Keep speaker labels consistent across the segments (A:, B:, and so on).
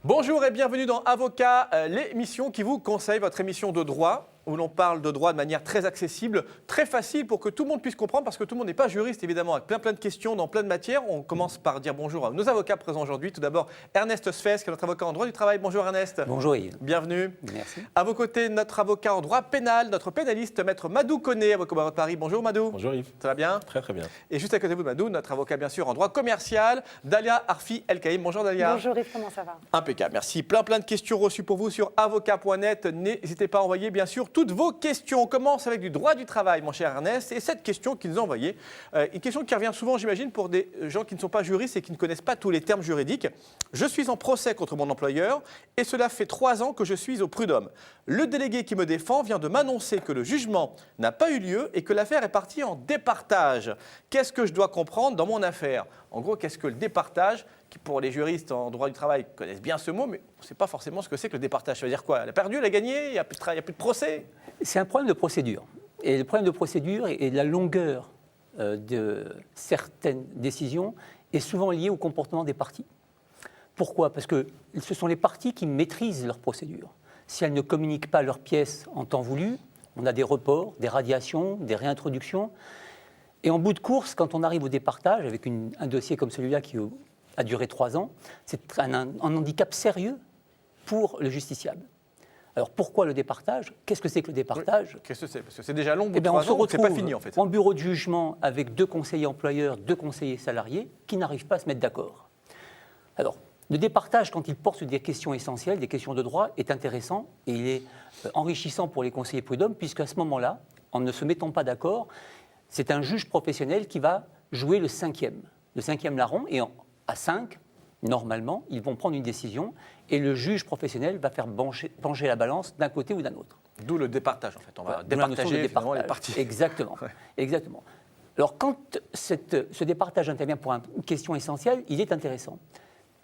A: Bonjour et bienvenue dans Avocat, l'émission qui vous conseille, votre émission de droit, où l'on parle de droit de manière très accessible, très facile pour que tout le monde puisse comprendre, parce que tout le monde n'est pas juriste évidemment, avec plein de questions dans plein de matières. On commence par dire bonjour à nos avocats présents aujourd'hui. Tout d'abord, Ernest Sfez, qui est notre avocat en droit du travail. Bonjour Ernest.
B: Bonjour Yves.
A: Bienvenue.
B: Merci.
A: À vos côtés, notre avocat en droit pénal, notre pénaliste, maître Madou Koné, avocat au barreau de Paris. Bonjour Madou.
C: Bonjour Yves.
A: Ça va bien?
C: Très très bien.
A: Et juste à côté de vous, Madou, notre avocat bien sûr en droit commercial, Dalia Arfi El Kaïm. Bonjour Dalia.
D: Bonjour Yves, comment ça va?
A: Impeccable, merci. Plein de questions reçues pour vous sur avocat.net. N'hésitez pas à envoyer bien sûr toutes vos questions. On commence avec du droit du travail, mon cher Ernest. Et cette question qu'ils nous ont envoyée, une question qui revient souvent, j'imagine, pour des gens qui ne sont pas juristes et qui ne connaissent pas tous les termes juridiques. Je suis en procès contre mon employeur et cela fait 3 ans que je suis au prud'homme. Le délégué qui me défend vient de m'annoncer que le jugement n'a pas eu lieu et que l'affaire est partie en départage. Qu'est-ce que je dois comprendre dans mon affaire? En gros, qu'est-ce que le départage, qui pour les juristes en droit du travail connaissent bien ce mot, mais on ne sait pas forcément ce que c'est que le départage. Ça veut dire quoi? Elle a perdu, elle a gagné, il n'y a plus de procès?
B: C'est un problème de procédure. Et le problème de procédure et de la longueur de certaines décisions est souvent lié au comportement des parties. Pourquoi? Parce que ce sont les parties qui maîtrisent leur procédure. Si elles ne communiquent pas leurs pièces en temps voulu, on a des reports, des radiations, des réintroductions. Et en bout de course, quand on arrive au départage, avec un dossier comme celui-là qui a duré 3 ans, c'est un handicap sérieux pour le justiciable. Alors pourquoi le départage? Qu'est-ce que c'est que le départage?
A: Oui. Qu'est-ce que c'est? Parce que c'est déjà long, au bout
B: Eh
A: de
B: bien,
A: 3 ans, c'est pas fini en fait.
B: En bureau de jugement avec 2 conseillers employeurs, 2 conseillers salariés qui n'arrivent pas à se mettre d'accord. Alors, le départage, quand il porte sur des questions essentielles, des questions de droit, est intéressant et il est enrichissant pour les conseillers prud'hommes, puisqu'à ce moment-là, en ne se mettant pas d'accord, c'est un juge professionnel qui va jouer le 5e larron, et à 5, normalement, ils vont prendre une décision et le juge professionnel va faire pencher la balance d'un côté ou d'un autre.
A: D'où le départage en fait. On va
B: départager
A: départager les parties.
B: Exactement.
A: Ouais.
B: Exactement. Alors quand ce départage intervient pour une question essentielle, il est intéressant.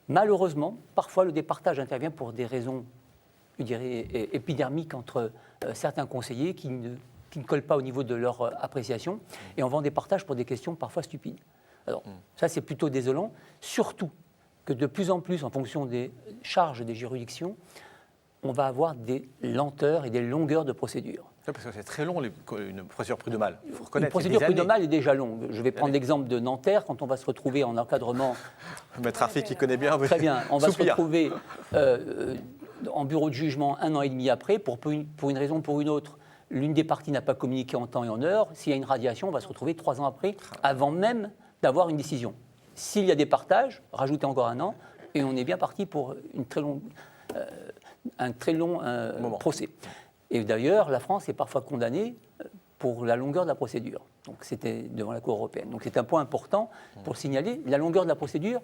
B: Malheureusement, parfois le départage intervient pour des raisons, je dirais, épidermiques entre certains conseillers qui ne collent pas au niveau de leur appréciation, et on va en départage pour des questions parfois stupides. Alors ça c'est plutôt désolant, surtout que de plus en plus, en fonction des charges des juridictions, on va avoir des lenteurs et des longueurs de procédure.
A: Oui, parce que c'est très long, une procédure prud'homale. Il faut reconnaître.
B: Une procédure prud'homale est déjà longue. Je vais prendre l'exemple de Nanterre, quand on va se retrouver en encadrement.
A: Maître Arfi qui connaît bien.
B: Très bien. On va se retrouver en bureau de jugement 1 an et demi après, pour une raison ou pour une autre. L'une des parties n'a pas communiqué en temps et en heure. S'il y a une radiation, on va se retrouver 3 ans après, avant même d'avoir une décision. S'il y a des partages, rajoutez encore 1 an, et on est bien parti pour un très long procès. Et d'ailleurs, la France est parfois condamnée pour la longueur de la procédure. Donc c'était devant la Cour européenne. Donc c'est un point important pour signaler. La longueur de la procédure,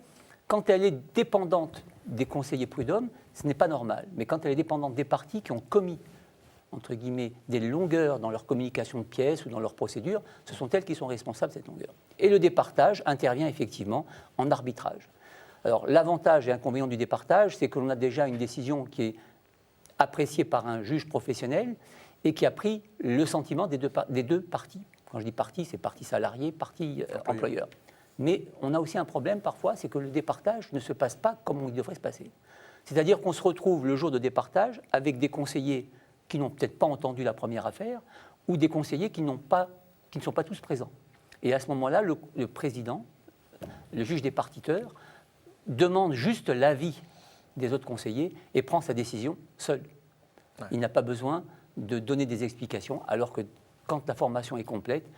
B: quand elle est dépendante des conseillers prud'hommes, ce n'est pas normal. Mais quand elle est dépendante des parties qui ont commis, entre guillemets, des longueurs dans leur communication de pièces ou dans leur procédure, ce sont elles qui sont responsables de cette longueur. Et le départage intervient effectivement en arbitrage. Alors l'avantage et l'inconvénient du départage, c'est que l'on a déjà une décision qui est appréciée par un juge professionnel et qui a pris le sentiment des deux parties. Quand je dis partie, c'est partie salariée, partie employeur. Mais on a aussi un problème parfois, c'est que le départage ne se passe pas comme il devrait se passer. C'est-à-dire qu'on se retrouve le jour de départage avec des conseillers qui n'ont peut-être pas entendu la première affaire ou des conseillers qui ne sont pas tous présents. Et à ce moment-là, le président, le juge départiteur, demande juste l'avis des autres conseillers et prend sa décision seul. Ouais. Il n'a pas besoin de donner des explications, alors que quand la formation est complète,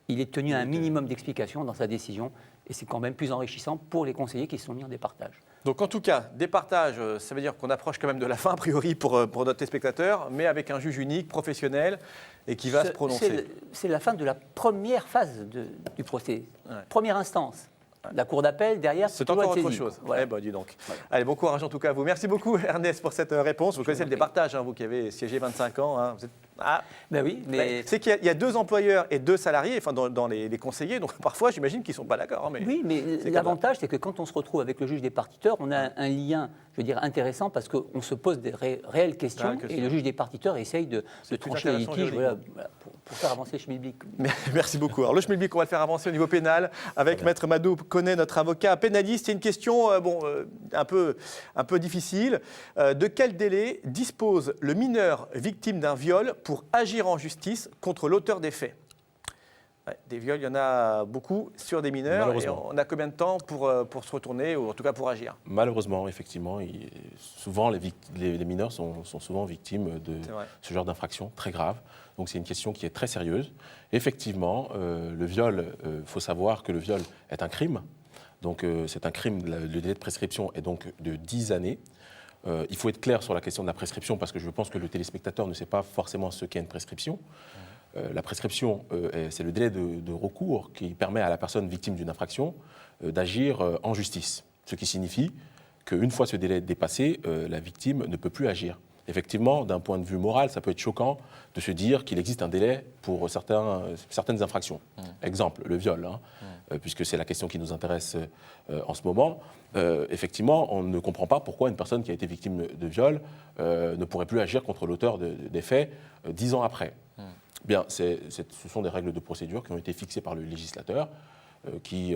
B: il est tenu à un minimum d'explications dans sa décision, et c'est quand même plus enrichissant pour les conseillers qui se sont mis en départage.
A: Donc en tout cas, départage, ça veut dire qu'on approche quand même de la fin, a priori, pour notre téléspectateur, mais avec un juge unique, professionnel, et qui va se prononcer.
B: C'est la fin de la première phase du procès, première instance. La cour d'appel, derrière,
A: c'est encore autre chose. Voilà. Eh ben, dis donc. Voilà. Allez, bon courage en tout cas à vous. Merci beaucoup Ernest pour cette réponse. Vous connaissez le départage, hein, vous qui avez siégé 25 ans. Hein, vous êtes
B: Ben oui, mais...
A: C'est qu'il y a 2 employeurs et 2 salariés, enfin dans les conseillers, donc parfois j'imagine qu'ils ne sont pas d'accord. Mais
B: oui, mais l'avantage, c'est que quand on se retrouve avec le juge des partiteurs, on a un lien, je veux dire, intéressant, parce qu'on se pose des réelles questions, et le juge des partiteurs essaye de trancher les litiges pour faire avancer le schmilblick.
A: Merci beaucoup. Alors le schmilblick, on va le faire avancer au niveau pénal, avec Maître Madou Koné, notre avocat pénaliste. C'est une question un peu difficile. De quel délai dispose le mineur victime d'un viol pour agir en justice contre l'auteur des faits? Des viols, il y en a beaucoup sur des mineurs. Et on a combien de temps pour se retourner, ou en tout cas pour agir?
C: Malheureusement, effectivement, souvent les mineurs sont souvent victimes de ce genre d'infraction très grave. Donc c'est une question qui est très sérieuse. Effectivement, le viol, faut savoir que le viol est un crime. Donc c'est un crime, le délai de prescription est donc de 10 années. Il faut être clair sur la question de la prescription, parce que je pense que le téléspectateur ne sait pas forcément ce qu'est une prescription. La prescription, c'est le délai de recours qui permet à la personne victime d'une infraction d'agir en justice. Ce qui signifie qu'une fois ce délai dépassé, la victime ne peut plus agir. Effectivement, d'un point de vue moral, ça peut être choquant de se dire qu'il existe un délai pour certaines infractions. Exemple, le viol, puisque c'est la question qui nous intéresse en ce moment. Effectivement, on ne comprend pas pourquoi une personne qui a été victime de viol ne pourrait plus agir contre l'auteur des faits 10 ans après. Bien, ce sont des règles de procédure qui ont été fixées par le législateur, qui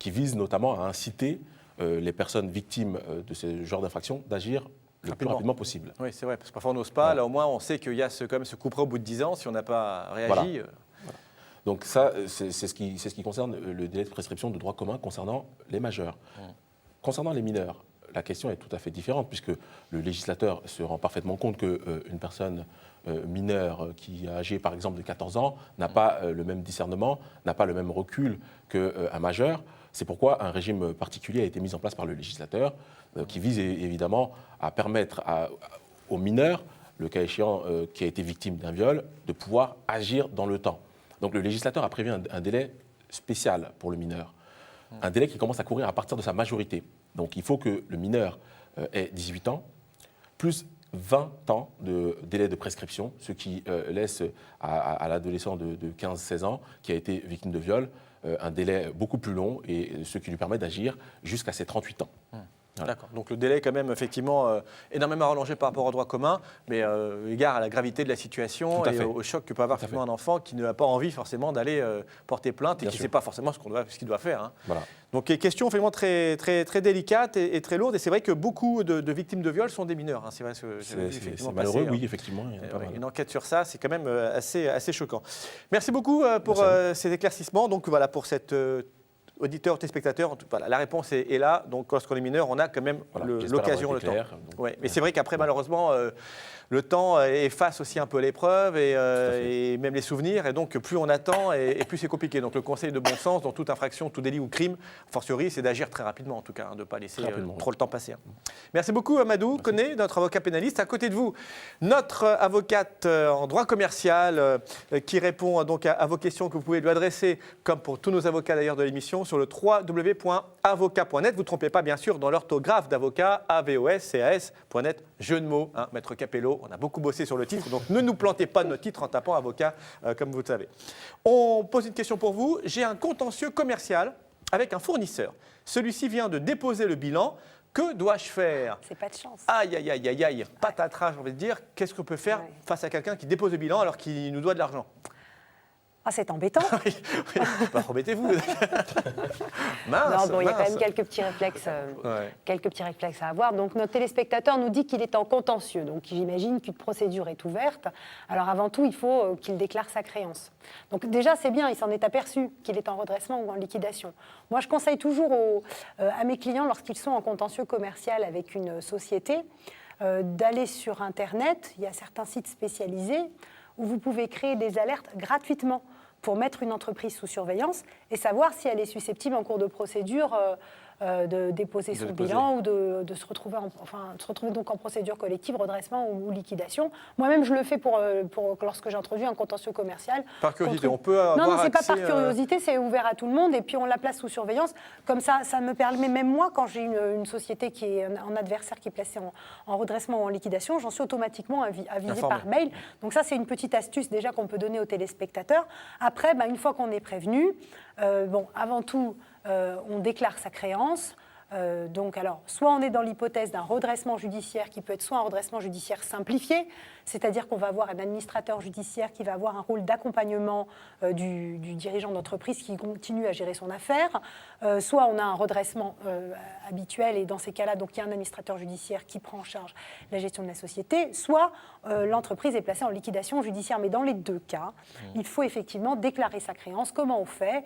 C: visent notamment à inciter les personnes victimes de ce genre d'infraction d'agir le plus rapidement possible.
A: Oui, c'est vrai, parce que parfois on n'ose pas. Là, au moins, on sait qu'il y a quand même ce couperet au bout de 10 ans si on n'a pas réagi.
C: Voilà. Donc ça, c'est ce qui concerne le délai de prescription de droit commun concernant les majeurs. Concernant les mineurs, la question est tout à fait différente, puisque le législateur se rend parfaitement compte qu'une personne mineure qui a âgé par exemple de 14 ans n'a pas le même discernement, n'a pas le même recul qu'un majeur. C'est pourquoi un régime particulier a été mis en place par le législateur qui vise évidemment à permettre aux mineurs, le cas échéant qui a été victime d'un viol, de pouvoir agir dans le temps. Donc le législateur a prévu un délai spécial pour le mineur, un délai qui commence à courir à partir de sa majorité. Donc il faut que le mineur ait 18 ans, plus 20 ans de délai de prescription, ce qui laisse à l'adolescent de 15-16 ans qui a été victime de viol un délai beaucoup plus long, et ce qui lui permet d'agir jusqu'à ses 38 ans.
A: Voilà. D'accord. Donc le délai est quand même effectivement énormément rallongé par rapport au droit commun, mais égard à la gravité de la situation et au choc que peut avoir un enfant qui n'a pas envie forcément d'aller porter plainte et qui ne sait pas forcément ce qu'il doit faire.
C: Voilà.
A: Donc question finalement très, très, très délicate et très lourde. Et c'est vrai que beaucoup de victimes de viol sont des mineurs. C'est vrai que
C: c'est malheureux, oui, effectivement.
A: Une enquête sur ça, c'est quand même assez choquant. Merci beaucoup pour ces éclaircissements. Donc voilà, pour cette... auditeurs, téléspectateurs, voilà, la réponse est là. Donc, lorsqu'on est mineur, on a quand même l'occasion, le temps. Ouais. Mais c'est vrai qu'après, malheureusement, le temps efface aussi un peu l'épreuve et même les souvenirs. Et donc, plus on attend et plus c'est compliqué. Donc, le conseil de bon sens dans toute infraction, tout délit ou crime, a fortiori, c'est d'agir très rapidement, en tout cas, de ne pas laisser trop le temps passer. Merci beaucoup, Madou Koné, notre avocat pénaliste. À côté de vous, notre avocate en droit commercial qui répond donc à vos questions que vous pouvez lui adresser, comme pour tous nos avocats d'ailleurs de l'émission, sur le www.avocat.net. Vous ne trompez pas, bien sûr, dans l'orthographe d'avocat, avocas.net, jeu de mots, Maître Capello. On a beaucoup bossé sur le titre, donc ne nous plantez pas de notre titre en tapant avocat, comme vous le savez. On pose une question pour vous. J'ai un contentieux commercial avec un fournisseur. Celui-ci vient de déposer le bilan. Que dois-je faire?
D: C'est pas de chance.
A: Aïe, aïe, aïe, aïe, aïe. Patatras, j'ai envie de dire. Qu'est-ce qu'on peut faire face à quelqu'un qui dépose le bilan alors qu'il nous doit de l'argent?
D: Ah, c'est embêtant.
A: Oui. Bah, remettez-vous.
D: Mince, il y a quand même quelques petits réflexes à avoir. Donc, notre téléspectateur nous dit qu'il est en contentieux. Donc, j'imagine qu'une procédure est ouverte. Alors, avant tout, il faut qu'il déclare sa créance. Donc, déjà, c'est bien, il s'en est aperçu qu'il est en redressement ou en liquidation. Moi, je conseille toujours à mes clients, lorsqu'ils sont en contentieux commercial avec une société, d'aller sur Internet. Il y a certains sites spécialisés où vous pouvez créer des alertes gratuitement pour mettre une entreprise sous surveillance et savoir si elle est susceptible en cours de procédure de déposer son bilan ou de se retrouver donc en procédure collective, redressement ou liquidation. Moi-même, je le fais lorsque j'introduis un contentieux commercial.
A: Par curiosité, on peut avoir
D: Non, c'est pas
A: accès,
D: par curiosité, c'est ouvert à tout le monde et puis on la place sous surveillance. Comme ça me permet, même moi, quand j'ai une société qui est un adversaire qui est placé en redressement ou en liquidation, j'en suis automatiquement avisé par mail. Donc ça, c'est une petite astuce déjà qu'on peut donner aux téléspectateurs. Après, une fois qu'on est prévenu, avant tout, on déclare sa créance. Donc, alors, soit on est dans l'hypothèse d'un redressement judiciaire qui peut être soit un redressement judiciaire simplifié, c'est-à-dire qu'on va avoir un administrateur judiciaire qui va avoir un rôle d'accompagnement du dirigeant d'entreprise qui continue à gérer son affaire, soit on a un redressement habituel et dans ces cas-là, donc il y a un administrateur judiciaire qui prend en charge la gestion de la société, soit l'entreprise est placée en liquidation judiciaire. Mais dans les deux cas, il faut effectivement déclarer sa créance. Comment on fait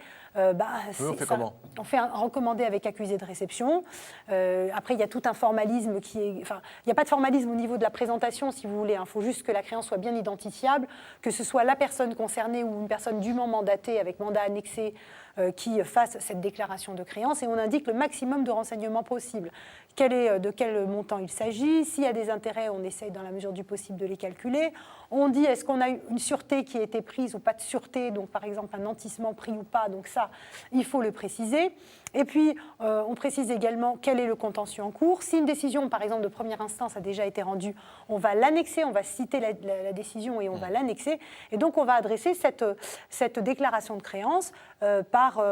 A: comment ?
D: On fait un recommandé avec accusé de réception. Après, il y a tout un formalisme il n'y a pas de formalisme au niveau de la présentation, si vous voulez. Il faut juste que la créance soit bien identifiable, que ce soit la personne concernée ou une personne dûment mandatée avec mandat annexé qui fasse cette déclaration de créance, et on indique le maximum de renseignements possibles. De quel montant il s'agit, s'il y a des intérêts, on essaye dans la mesure du possible de les calculer. On dit est-ce qu'on a une sûreté qui a été prise ou pas de sûreté, donc par exemple un nantissement pris ou pas, donc ça, il faut le préciser. Et puis, on précise également quel est le contentieux en cours. Si une décision, par exemple, de première instance a déjà été rendue, on va l'annexer, on va citer la décision et on va l'annexer. Et donc, on va adresser cette déclaration de créance par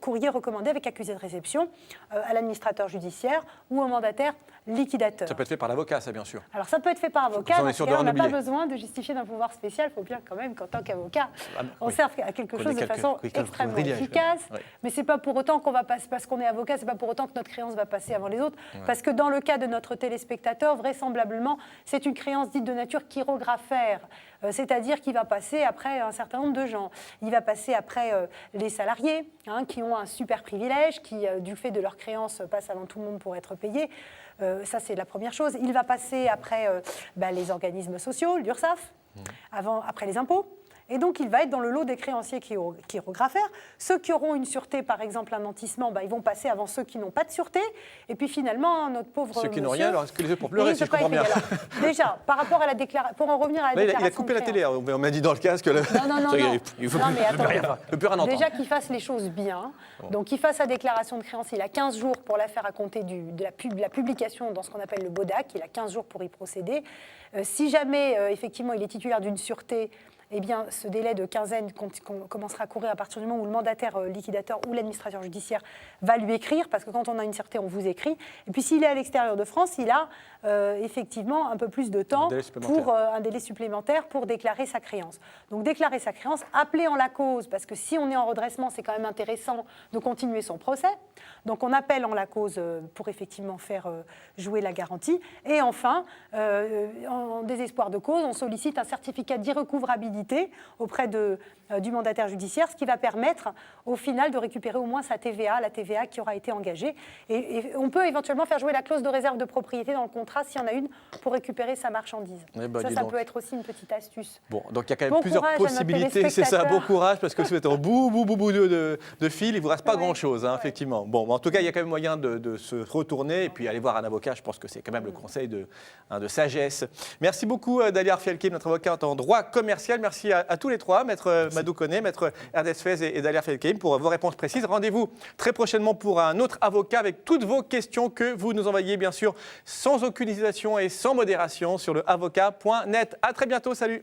D: courrier recommandé avec accusé de réception à l'administrateur judiciaire ou au mandataire liquidateur.
A: Ça peut être fait par l'avocat, ça, bien sûr.
D: Alors, ça peut être fait par avocat. On n'a pas besoin de justifier d'un pouvoir spécial. Il faut bien quand même qu'en tant qu'avocat, on serve à quelque chose de façon extrêmement efficace. Oui. Mais c'est pas pour autant qu'on va passer, parce qu'on est avocat, c'est pas pour autant que notre créance va passer avant les autres. Ouais. Parce que dans le cas de notre téléspectateur, vraisemblablement, c'est une créance dite de nature chirographaire. C'est-à-dire qu'il va passer après un certain nombre de gens. Il va passer après les salariés, qui ont un super privilège, qui, du fait de leur créance, passent avant tout le monde pour être payés. Ça, c'est la première chose. Il va passer après les organismes sociaux, l'URSSAF, après les impôts. Et donc, il va être dans le lot des créanciers chirographaires. Ceux qui auront une sûreté, par exemple un nantissement, ils vont passer avant ceux qui n'ont pas de sûreté. Et puis finalement, notre pauvre
A: ceux qui
D: monsieur,
A: n'ont rien, alors est-ce que les yeux pour pleurer, si je comprends bien.
D: Alors, déjà, par rapport à la déclaration, pour en revenir à la déclaration.
A: Il a coupé la télé, on m'a dit dans le casque.
D: Non.
A: Il ne faut plus rien entendre.
D: Déjà qu'il fasse les choses bien. Donc, qu'il fasse sa déclaration de créance. Il a 15 jours pour la faire à compter de la publication dans ce qu'on appelle le BODAC. Il a 15 jours pour y procéder. Si jamais, effectivement, il est titulaire d'une sûreté, eh bien, ce délai de quinzaine commencera à courir à partir du moment où le mandataire liquidateur ou l'administrateur judiciaire va lui écrire, parce que quand on a une sûreté, on vous écrit. Et puis, s'il est à l'extérieur de France, il a effectivement un peu plus de temps pour un délai supplémentaire pour déclarer sa créance. Donc, déclarer sa créance, appeler en la cause, parce que si on est en redressement, c'est quand même intéressant de continuer son procès. Donc, on appelle en la cause pour effectivement faire jouer la garantie. Et enfin, en désespoir de cause, on sollicite un certificat d'irrecouvrabilité auprès du mandataire judiciaire, ce qui va permettre au final de récupérer au moins sa TVA, la TVA qui aura été engagée. Et on peut éventuellement faire jouer la clause de réserve de propriété dans le contrat s'il y en a une pour récupérer sa marchandise. Ça peut être aussi une petite astuce.
A: Bon, donc il y a quand même plusieurs possibilités, c'est ça, bon courage, parce que si vous êtes en bout de fil, il ne vous reste pas grand-chose, effectivement. Bon, en tout cas, il y a quand même moyen de se retourner et puis aller voir un avocat. Je pense que c'est quand même le conseil de sagesse. Merci beaucoup, Dalia Arfi-Elkaïm, notre avocate en droit commercial. Merci à tous les trois, Maître Madou Koné, Maître Ernest Fez et Dalia Arfi-Elkaïm, pour vos réponses précises. Rendez-vous très prochainement pour un autre avocat avec toutes vos questions que vous nous envoyez, bien sûr, sans aucune hésitation et sans modération sur le avocat.net. À très bientôt, salut.